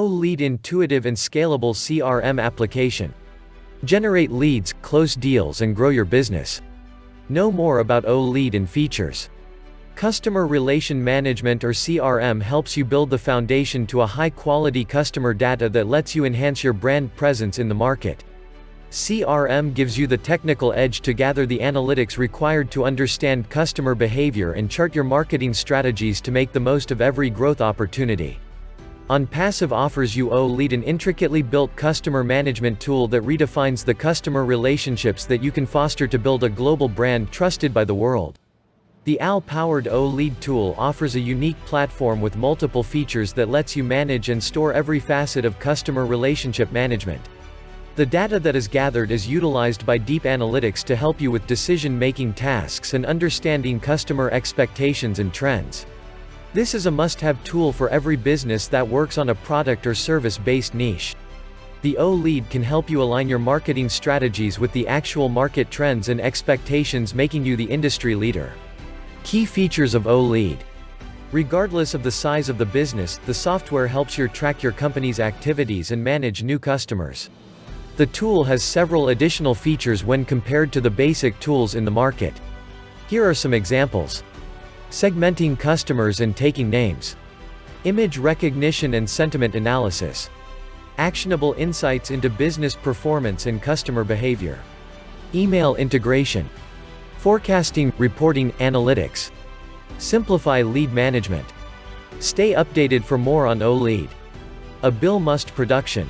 Oled intuitive and scalable CRM application. Generate leads, close deals and grow your business. Know more about Oled and features. Customer Relation Management or CRM helps you build the foundation to a high-quality customer data that lets you enhance your brand presence in the market. CRM gives you the technical edge to gather the analytics required to understand customer behavior and chart your marketing strategies to make the most of every growth opportunity. OnPassive offers you Oled, an intricately built customer management tool that redefines the customer relationships that you can foster to build a global brand trusted by the world. The AI-powered Oled tool offers a unique platform with multiple features that lets you manage and store every facet of customer relationship management. The data that is gathered is utilized by deep analytics to help you with decision-making tasks and understanding customer expectations and trends. This is a must-have tool for every business that works on a product or service-based niche. The Oled can help you align your marketing strategies with the actual market trends and expectations, making you the industry leader. Key features of Oled. Regardless of the size of the business, the software helps you track your company's activities and manage new customers. The tool has several additional features when compared to the basic tools in the market. Here are some examples. Segmenting customers and taking names. Image recognition and sentiment analysis. Actionable insights into business performance and customer behavior. Email integration. Forecasting, reporting, analytics. Simplify lead management. Stay updated for more on Oled. A Bill Must production.